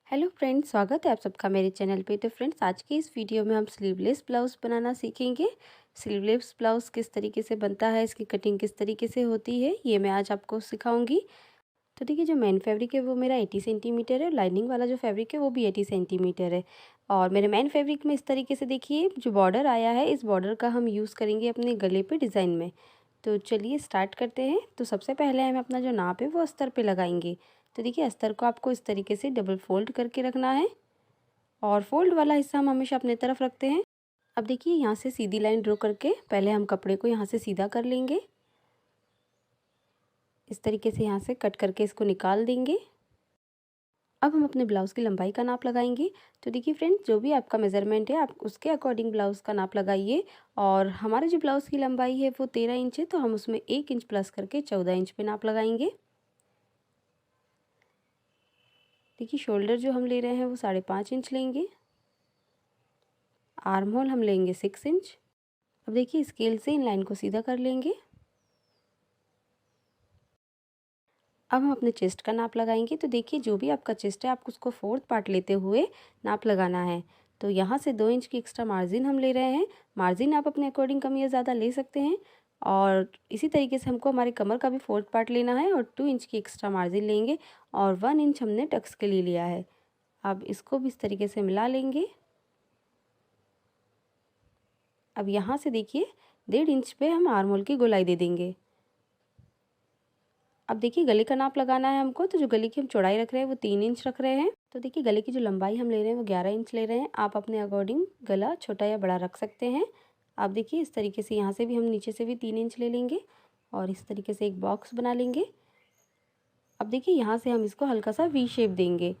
Hello friends, स्वागत है आप सबका मेरे चैनल पे। तो फ्रेंड्स, आज की इस वीडियो में हम स्लीवलेस ब्लाउज़ बनाना सीखेंगे। स्लीवलेस ब्लाउज़ किस तरीके से बनता है, इसकी कटिंग किस तरीके से होती है, ये मैं आज आपको सिखाऊंगी। तो देखिए, जो मेन फैब्रिक है वो मेरा 80 सेंटीमीटर है और लाइनिंग वाला जो फैब्रिक है वो भी 80 सेंटीमीटर है। और मेरे मेन फैब्रिक में इस तरीके से देखिए जो बॉर्डर आया है, इस बॉर्डर का हम यूज़ करेंगे अपने गले पे डिज़ाइन में। तो चलिए स्टार्ट करते हैं। तो सबसे पहले हम अपना जो नाप है वो अस्तर पे लगाएंगे। तो देखिए, अस्तर को आपको इस तरीके से डबल फोल्ड करके रखना है और फोल्ड वाला हिस्सा हम हमेशा अपने तरफ रखते हैं। अब देखिए, यहाँ से सीधी लाइन ड्रॉ करके पहले हम कपड़े को यहाँ से सीधा कर लेंगे। इस तरीके से यहाँ से कट करके इसको निकाल देंगे। अब हम अपने ब्लाउज़ की लंबाई का नाप लगाएंगे। तो देखिए फ्रेंड्स, जो भी आपका मेज़रमेंट है आप उसके अकॉर्डिंग ब्लाउज़ का नाप लगाइए। और हमारे जो ब्लाउज़ की लंबाई है वो 13 इंच है, तो हम उसमें 1 इंच प्लस करके 14 इंच पे नाप लगाएंगे। देखिए, शोल्डर जो हम ले रहे हैं वो 5.5 इंच लेंगे। आर्म होल हम लेंगे 6 इंच। अब देखिए, स्केल से इन लाइन को सीधा कर लेंगे। अब हम अपने चेस्ट का नाप लगाएंगे। तो देखिए, जो भी आपका चेस्ट है आप उसको 4th पार्ट लेते हुए नाप लगाना है। तो यहाँ से 2 इंच की एक्स्ट्रा मार्जिन हम ले रहे हैं। मार्जिन आप अपने अकॉर्डिंग कम या ज़्यादा ले सकते हैं। और इसी तरीके से हमको हमारी कमर का भी 4th पार्ट लेना है और 2 इंच की एक्स्ट्रा मार्जिन लेंगे। और 1 इंच हमने टक्स के लिए लिया है। अब इसको भी इस तरीके से मिला लेंगे। अब यहाँ से देखिए 1.5 इंच पे हम आर्म होल की गोलाई दे देंगे। अब देखिए, गले का नाप लगाना है हमको। तो जो गले की हम चौड़ाई रख रहे हैं वो 3 इंच रख रहे हैं। तो देखिए, गले की जो लंबाई हम ले रहे हैं वो 11 इंच ले रहे हैं। आप अपने अकॉर्डिंग गला छोटा या बड़ा रख सकते हैं। आप देखिए, इस तरीके से यहाँ से भी हम नीचे से भी 3 इंच ले लेंगे और इस तरीके से एक बॉक्स बना लेंगे। अब देखिए, यहाँ से हम इसको हल्का सा वी शेप देंगे।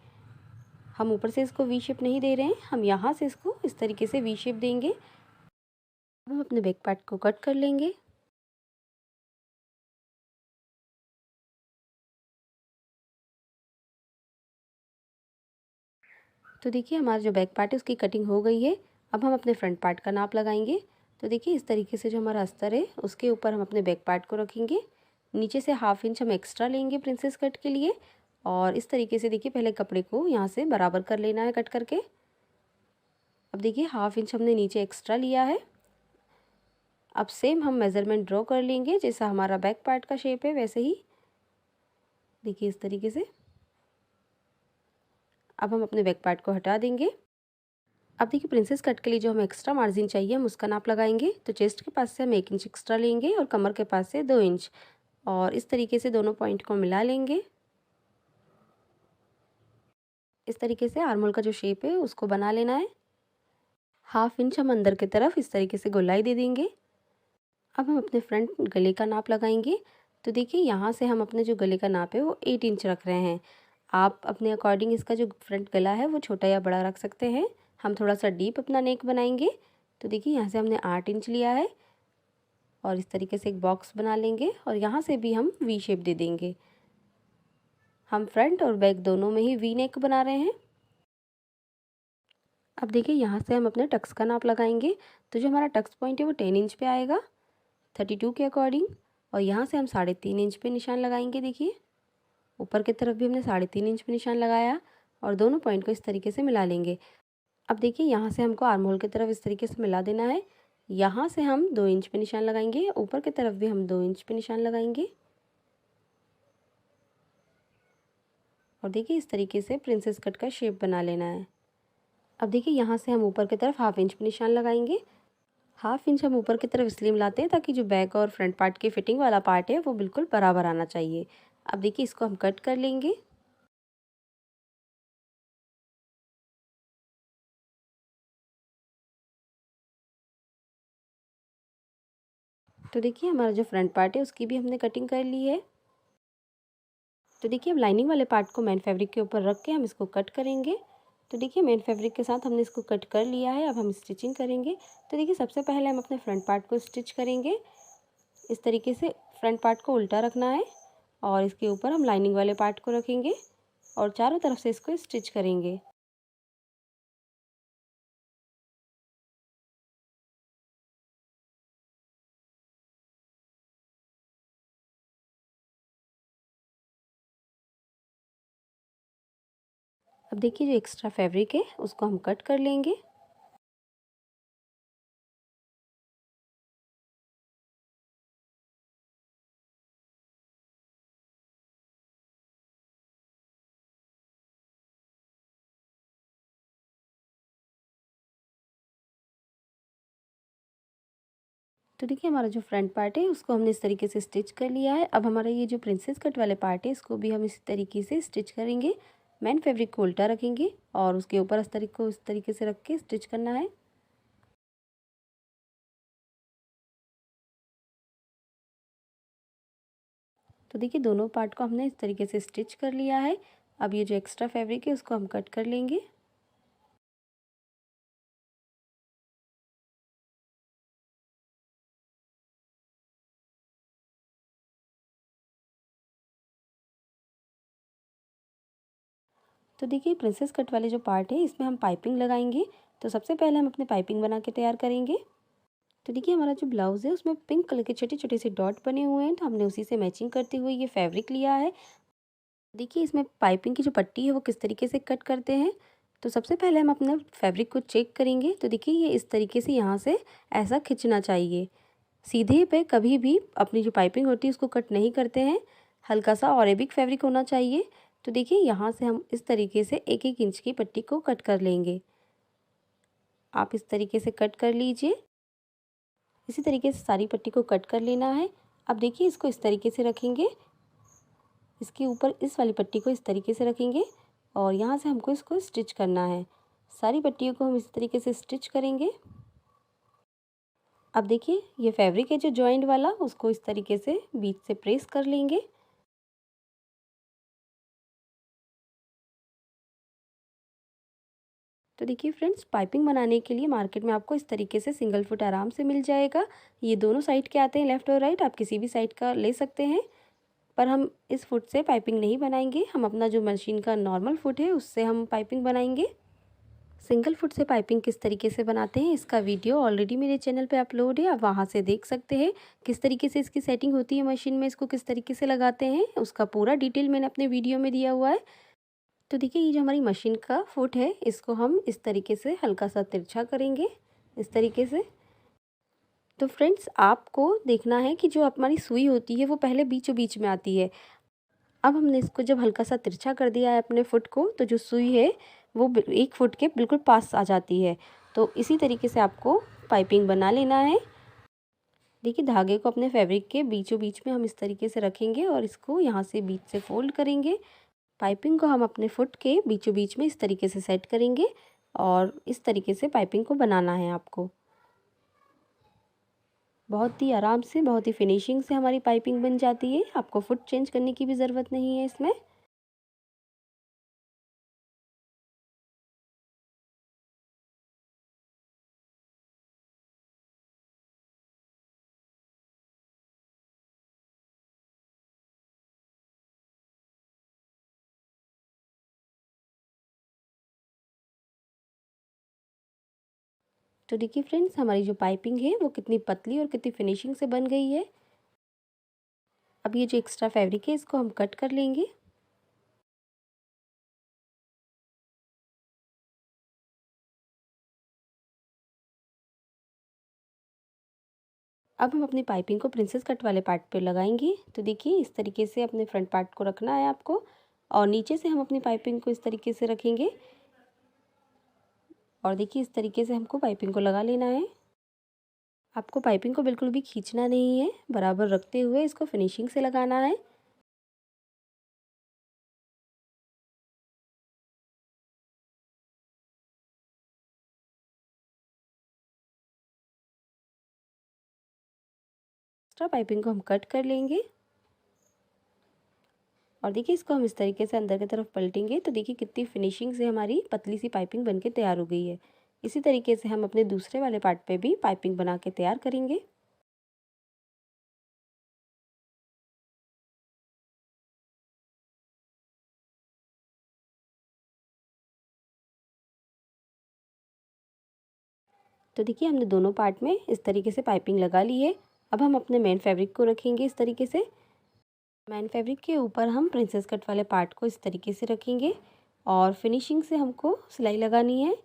हम ऊपर से इसको वी शेप नहीं दे रहे हैं, हम यहाँ से इसको इस तरीके से वी शेप देंगे। अब हम अपने बैक पार्ट को कट कर लेंगे। तो देखिए, हमारा जो बैक पार्ट है उसकी कटिंग हो गई है। अब हम अपने फ्रंट पार्ट का नाप लगाएंगे। तो देखिए, इस तरीके से जो हमारा अस्तर है उसके ऊपर हम अपने बैक पार्ट को रखेंगे। नीचे से 1/2 इंच हम एक्स्ट्रा लेंगे प्रिंसेस कट के लिए। और इस तरीके से देखिए, पहले कपड़े को यहाँ से बराबर कर लेना है कट करके। अब देखिए, 1/2 इंच हमने नीचे एक्स्ट्रा लिया है। अब सेम हम मेज़रमेंट ड्रॉ कर लेंगे, जैसा हमारा बैक पार्ट का शेप है वैसे ही। देखिए, इस तरीके से। अब हम अपने बैक पार्ट को हटा देंगे। अब देखिए, प्रिंसेस कट के लिए जो हमें एक्स्ट्रा मार्जिन चाहिए हम उसका नाप लगाएंगे। तो चेस्ट के पास से हम 1 इंच एक्स्ट्रा लेंगे और कमर के पास से 2 इंच। और इस तरीके से दोनों पॉइंट को मिला लेंगे। इस तरीके से आर्म होल का जो शेप है उसको बना लेना है। 1/2 इंच हम अंदर की तरफ इस तरीके से गोलाई दे देंगे। अब हम अपने फ्रंट गले का नाप लगाएंगे। तो देखिए, यहाँ से हम अपने जो गले का नाप है वो 8 इंच रख रहे हैं। आप अपने अकॉर्डिंग इसका जो फ्रंट गला है वो छोटा या बड़ा रख सकते हैं। हम थोड़ा सा डीप अपना नेक बनाएंगे। तो देखिए, यहाँ से हमने 8 इंच लिया है और इस तरीके से एक बॉक्स बना लेंगे और यहाँ से भी हम वी शेप दे देंगे। हम फ्रंट और बैक दोनों में ही वी नेक बना रहे हैं। अब देखिए, यहाँ से हम अपने टक्स का नाप लगाएंगे। तो जो हमारा टक्स पॉइंट है वो 10 इंच पे आएगा 32 के अकॉर्डिंग। और यहाँ से हम 3.5 इंच पे निशान लगाएंगे। देखिए, ऊपर की तरफ भी हमने 3.5 इंच पे निशान लगाया और दोनों पॉइंट को इस तरीके से मिला लेंगे। अब देखिए, यहाँ से हमको आर्म होल की तरफ इस तरीके से मिला देना है। यहाँ से हम 2 इंच पे निशान लगाएंगे, ऊपर की तरफ भी हम 2 इंच पे निशान लगाएंगे। और देखिए, इस तरीके से प्रिंसेस कट का शेप बना लेना है। अब देखिए, यहाँ से हम ऊपर की तरफ 1/2 इंच पे निशान लगाएंगे। 1/2 इंच हम ऊपर की तरफ इसलिए मिलाते हैं ताकि जो बैक और फ्रंट पार्ट की फिटिंग वाला पार्ट है वो बिल्कुल बराबर आना चाहिए। अब देखिए, इसको हम कट कर लेंगे। तो देखिए, हमारा जो फ्रंट पार्ट है उसकी भी हमने कटिंग कर ली है। तो देखिए, अब लाइनिंग वाले पार्ट को मेन फैब्रिक के ऊपर रख के हम इसको कट करेंगे। तो देखिए, मेन फैब्रिक के साथ हमने इसको कट कर लिया है। अब हम स्टिचिंग करेंगे। तो देखिए, सबसे पहले हम अपने फ्रंट पार्ट को स्टिच करेंगे। इस तरीके से फ्रंट पार्ट को उल्टा रखना है और इसके ऊपर हम लाइनिंग वाले पार्ट को रखेंगे और चारों तरफ से इसको स्टिच करेंगे। अब देखिए जो एक्स्ट्रा फैब्रिक है उसको हम कट कर लेंगे। तो देखिए हमारा जो फ्रंट पार्ट है उसको हमने इस तरीके से स्टिच कर लिया है। अब हमारा ये जो प्रिंसेस कट वाले पार्ट है इसको भी हम इसी तरीके से स्टिच करेंगे। मेन फैब्रिक को उल्टा रखेंगे और उसके ऊपर अस्तर को इस तरीके से रख के स्टिच करना है। तो देखिए दोनों पार्ट को हमने इस तरीके से स्टिच कर लिया है। अब ये जो एक्स्ट्रा फैब्रिक है उसको हम कट कर लेंगे। तो देखिए प्रिंसेस कट वाले जो पार्ट है इसमें हम पाइपिंग लगाएंगे। तो सबसे पहले हम अपने पाइपिंग बना के तैयार करेंगे। तो देखिए हमारा जो ब्लाउज़ है उसमें पिंक कलर के छोटे छोटे से डॉट बने हुए हैं, तो हमने उसी से मैचिंग करते हुए ये फैब्रिक लिया है। देखिए इसमें पाइपिंग की जो पट्टी है वो किस तरीके से कट करते हैं। तो सबसे पहले हम अपना फैब्रिक को चेक करेंगे। तो देखिए ये इस तरीके से यहाँ से ऐसा खिंचना चाहिए। सीधे पे कभी भी अपनी जो पाइपिंग होती है उसको कट नहीं करते हैं। हल्का सा अरेबिक फैब्रिक होना चाहिए। तो देखिए यहाँ से हम इस तरीके से 1-1 इंच की पट्टी को कट कर लेंगे। आप इस तरीके से कट कर लीजिए। इसी तरीके से सारी पट्टी को कट कर लेना है। अब देखिए इसको इस तरीके से रखेंगे। इसके ऊपर इस वाली पट्टी को इस तरीके से रखेंगे और यहाँ से हमको इसको स्टिच करना है। सारी पट्टियों को हम इस तरीके से स्टिच करेंगे। अब देखिए ये फैब्रिक है जो जॉइंट वाला उसको इस तरीके से बीच से प्रेस कर लेंगे। तो देखिए फ्रेंड्स पाइपिंग बनाने के लिए मार्केट में आपको इस तरीके से सिंगल फुट आराम से मिल जाएगा। ये दोनों साइड के आते हैं, लेफ़्ट और राइट, आप किसी भी साइड का ले सकते हैं। पर हम इस फुट से पाइपिंग नहीं बनाएंगे, हम अपना जो मशीन का नॉर्मल फुट है उससे हम पाइपिंग बनाएंगे। सिंगल फुट से पाइपिंग किस तरीके से बनाते हैं इसका वीडियो ऑलरेडी मेरे चैनल पे अपलोड है, आप वहाँ से देख सकते हैं। किस तरीके से इसकी सेटिंग होती है मशीन में, इसको किस तरीके से लगाते हैं, उसका पूरा डिटेल मैंने अपने वीडियो में दिया हुआ है। तो देखिए ये जो हमारी मशीन का फुट है इसको हम इस तरीके से हल्का सा तिरछा करेंगे, इस तरीके से। तो फ्रेंड्स आपको देखना है कि जो हमारी सुई होती है वो पहले बीचों बीच में आती है। अब हमने इसको जब हल्का सा तिरछा कर दिया है अपने फुट को, तो जो सुई है वो 1 फुट के बिल्कुल पास आ जाती है। तो इसी तरीके से आपको पाइपिंग बना लेना है। देखिए धागे को अपने फैब्रिक के बीचों बीच में हम इस तरीके से रखेंगे और इसको यहाँ से बीच से फोल्ड करेंगे। पाइपिंग को हम अपने फुट के बीचों बीच में इस तरीके से सेट करेंगे और इस तरीके से पाइपिंग को बनाना है आपको। बहुत ही आराम से, बहुत ही फिनिशिंग से हमारी पाइपिंग बन जाती है। आपको फुट चेंज करने की भी ज़रूरत नहीं है इसमें। तो देखिए फ्रेंड्स हमारी जो पाइपिंग है वो कितनी पतली और कितनी फिनिशिंग से बन गई है। अब ये जो एक्स्ट्रा फैब्रिक है इसको हम कट कर लेंगे। अब हम अपनी पाइपिंग को प्रिंसेस कट वाले पार्ट पे लगाएंगे। तो देखिए इस तरीके से अपने फ्रंट पार्ट को रखना है आपको और नीचे से हम अपनी पाइपिंग को इस तरीके से रखेंगे और देखिए इस तरीके से हमको पाइपिंग को लगा लेना है। आपको पाइपिंग को बिल्कुल भी खींचना नहीं है, बराबर रखते हुए इसको फिनिशिंग से लगाना है। एक्स्ट्रा पाइपिंग को हम कट कर लेंगे और देखिए इसको हम इस तरीके से अंदर की तरफ पलटेंगे। तो देखिए कितनी फिनिशिंग से हमारी पतली सी पाइपिंग बनके तैयार हो गई है। इसी तरीके से हम अपने दूसरे वाले पार्ट पे भी पाइपिंग बना के तैयार करेंगे। तो देखिए हमने दोनों पार्ट में इस तरीके से पाइपिंग लगा ली है। अब हम अपने मेन फैब्रिक को रखेंगे इस तरीके से। मेन फैब्रिक के ऊपर हम प्रिंसेस कट वाले पार्ट को इस तरीके से रखेंगे और फिनिशिंग से हमको सिलाई लगानी है।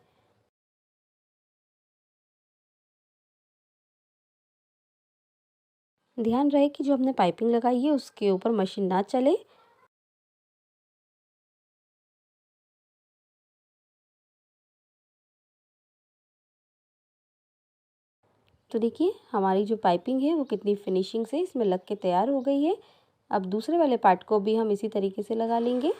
ध्यान रहे कि जो हमने पाइपिंग लगाई है उसके ऊपर मशीन ना चले। तो देखिए हमारी जो पाइपिंग है वो कितनी फिनिशिंग से इसमें लग के तैयार हो गई है। अब दूसरे वाले पार्ट को भी हम इसी तरीके से लगा लेंगे।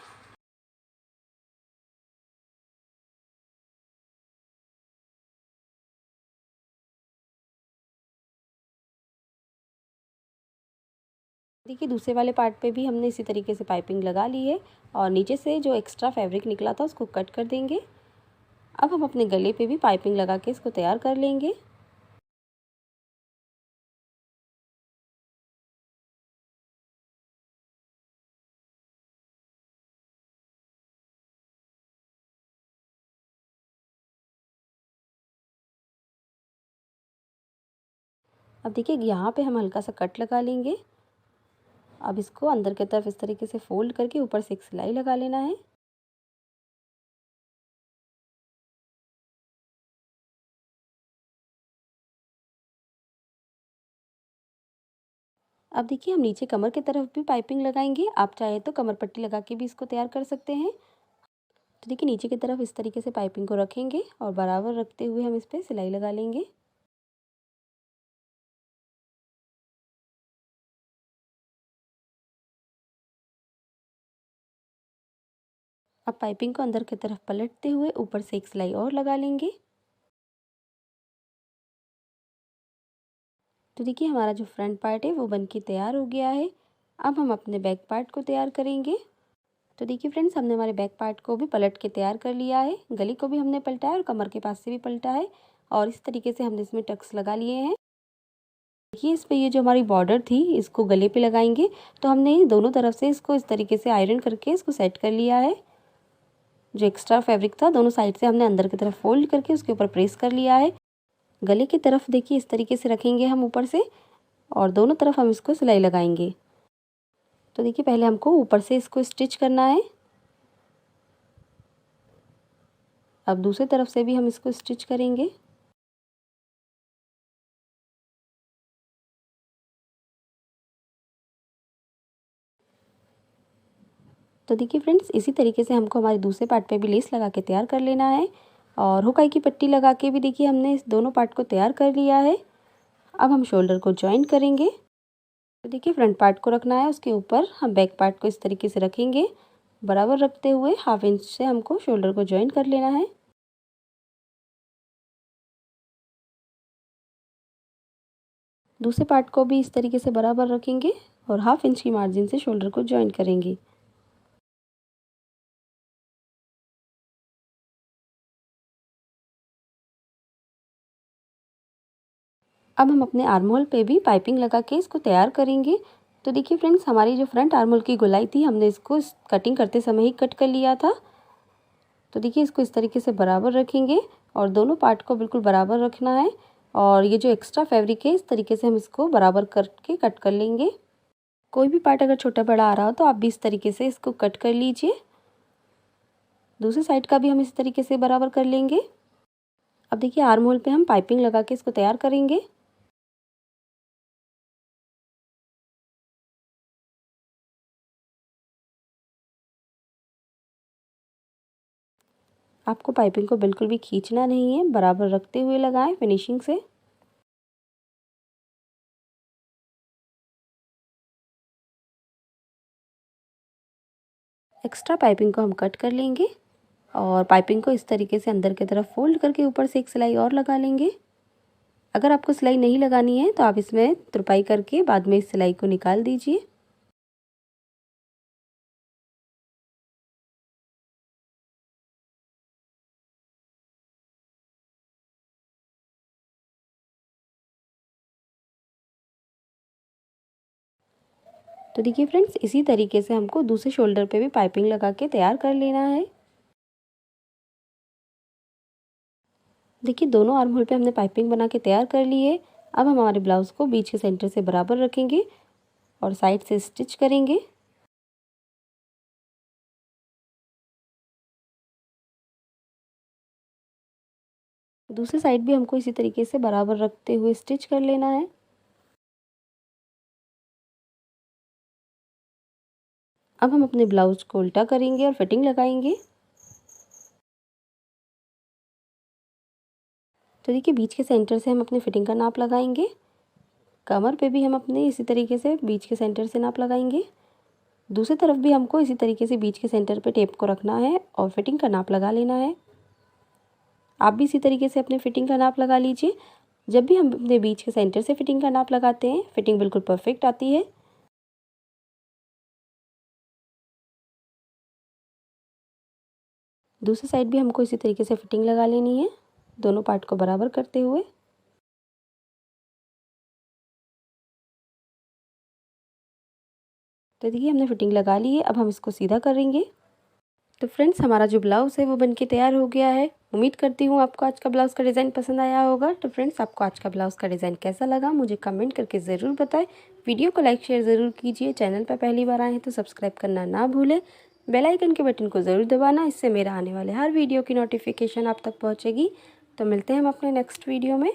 देखिए दूसरे वाले पार्ट पे भी हमने इसी तरीके से पाइपिंग लगा ली है और नीचे से जो एक्स्ट्रा फैब्रिक निकला था उसको कट कर देंगे। अब हम अपने गले पे भी पाइपिंग लगा के इसको तैयार कर लेंगे। अब देखिए यहाँ पे हम हल्का सा कट लगा लेंगे। अब इसको अंदर की तरफ इस तरीके से फोल्ड करके ऊपर से एक सिलाई लगा लेना है। अब देखिए हम नीचे कमर की तरफ भी पाइपिंग लगाएंगे। आप चाहे तो कमर पट्टी लगा के भी इसको तैयार कर सकते हैं। तो देखिए नीचे की तरफ इस तरीके से पाइपिंग को रखेंगे और बराबर रखते हुए हम इस पर सिलाई लगा लेंगे। अब पाइपिंग को अंदर की तरफ पलटते हुए ऊपर से एक सिलाई और लगा लेंगे। तो देखिए हमारा जो फ्रंट पार्ट है वो बनके तैयार हो गया है। अब हम अपने बैक पार्ट को तैयार करेंगे। तो देखिए फ्रेंड्स हमने हमारे बैक पार्ट को भी पलट के तैयार कर लिया है। गले को भी हमने पलटा है और कमर के पास से भी पलटा है और इस तरीके से हमने इसमें टक्स लगा लिए हैं। देखिए इस पे ये जो हमारी बॉर्डर थी इसको गले पे लगाएंगे। तो हमने दोनों तरफ से इसको इस तरीके से आयरन करके इसको सेट कर लिया है। जो एक्स्ट्रा फैब्रिक था दोनों साइड से हमने अंदर की तरफ फोल्ड करके उसके ऊपर प्रेस कर लिया है। गले की तरफ देखिए इस तरीके से रखेंगे हम ऊपर से और दोनों तरफ हम इसको सिलाई लगाएंगे। तो देखिए पहले हमको ऊपर से इसको स्टिच करना है। अब दूसरी तरफ से भी हम इसको स्टिच करेंगे। तो देखिए फ्रेंड्स इसी तरीके से हमको हमारे दूसरे पार्ट पे भी लेस लगा के तैयार कर लेना है और हुकाई की पट्टी लगा के भी देखिए हमने इस दोनों पार्ट को तैयार कर लिया है। अब हम शोल्डर को जॉइन करेंगे। तो देखिए फ्रंट पार्ट को रखना है, उसके ऊपर हम बैक पार्ट को इस तरीके से रखेंगे। बराबर रखते हुए 1/2 इंच से हमको शोल्डर को जॉइन कर लेना है। दूसरे पार्ट को भी इस तरीके से बराबर रखेंगे और 1/2 इंच की मार्जिन से शोल्डर को जॉइन करेंगे। अब हम अपने आर्म होल पे भी पाइपिंग लगा के इसको तैयार करेंगे। तो देखिए फ्रेंड्स हमारी जो फ्रंट आर्म होल की गोलाई थी हमने इसको कटिंग करते समय ही कट कर लिया था। तो देखिए इसको इस तरीके से बराबर रखेंगे और दोनों पार्ट को बिल्कुल बराबर रखना है और ये जो एक्स्ट्रा फैब्रिक है इस तरीके से हम इसको बराबर करके कट कर लेंगे। कोई भी पार्ट अगर छोटा बड़ा आ रहा हो तो आप भी इस तरीके से इसको कट कर लीजिए। दूसरी साइड का भी हम इस तरीके से बराबर कर लेंगे। अब देखिए आर्म होल पे हम पाइपिंग लगा के इसको तैयार करेंगे। आपको पाइपिंग को बिल्कुल भी खींचना नहीं है, बराबर रखते हुए लगाएं फिनिशिंग से। एक्स्ट्रा पाइपिंग को हम कट कर लेंगे और पाइपिंग को इस तरीके से अंदर की तरफ फोल्ड करके ऊपर से एक सिलाई और लगा लेंगे। अगर आपको सिलाई नहीं लगानी है तो आप इसमें तुरपाई करके बाद में इस सिलाई को निकाल दीजिए। तो देखिए फ्रेंड्स इसी तरीके से हमको दूसरे शोल्डर पे भी पाइपिंग लगा के तैयार कर लेना है। देखिए दोनों आर्म होल पे हमने पाइपिंग बना के तैयार कर ली है। अब हम हमारे ब्लाउज़ को बीच के सेंटर से बराबर रखेंगे और साइड से स्टिच करेंगे। दूसरी साइड भी हमको इसी तरीके से बराबर रखते हुए स्टिच कर लेना है। अब हम अपने ब्लाउज को उल्टा करेंगे और फिटिंग लगाएंगे। तो देखिए बीच के सेंटर से हम अपने फिटिंग का नाप लगाएंगे। कमर पे भी हम अपने इसी तरीके से बीच के सेंटर से नाप लगाएंगे। दूसरी तरफ भी हमको इसी तरीके से बीच के सेंटर पे टेप को रखना है और फिटिंग का नाप लगा लेना है। आप भी इसी तरीके से अपने फिटिंग का नाप लगा लीजिए। जब भी हम अपने बीच के सेंटर से फिटिंग का नाप लगाते हैं, फिटिंग बिल्कुल परफेक्ट आती है। दूसरी साइड भी हमको इसी तरीके से फिटिंग लगा लेनी है, दोनों पार्ट को बराबर करते हुए। तो देखिए हमने फिटिंग लगा ली है, अब हम इसको सीधा करेंगे। तो फ्रेंड्स हमारा जो ब्लाउज़ है वो बनके तैयार हो गया है। उम्मीद करती हूँ आपको आज का ब्लाउज़ का डिज़ाइन पसंद आया होगा। तो फ्रेंड्स आपको आज का ब्लाउज़ का डिज़ाइन कैसा लगा मुझे कमेंट करके ज़रूर बताएं। वीडियो को लाइक शेयर ज़रूर कीजिए। चैनल पर पहली बार आए हैं तो सब्सक्राइब करना ना भूलें। बेल आइकन के बटन को ज़रूर दबाना, इससे मेरा आने वाले हर वीडियो की नोटिफिकेशन आप तक पहुँचेगी। तो मिलते हैं हम अपने नेक्स्ट वीडियो में।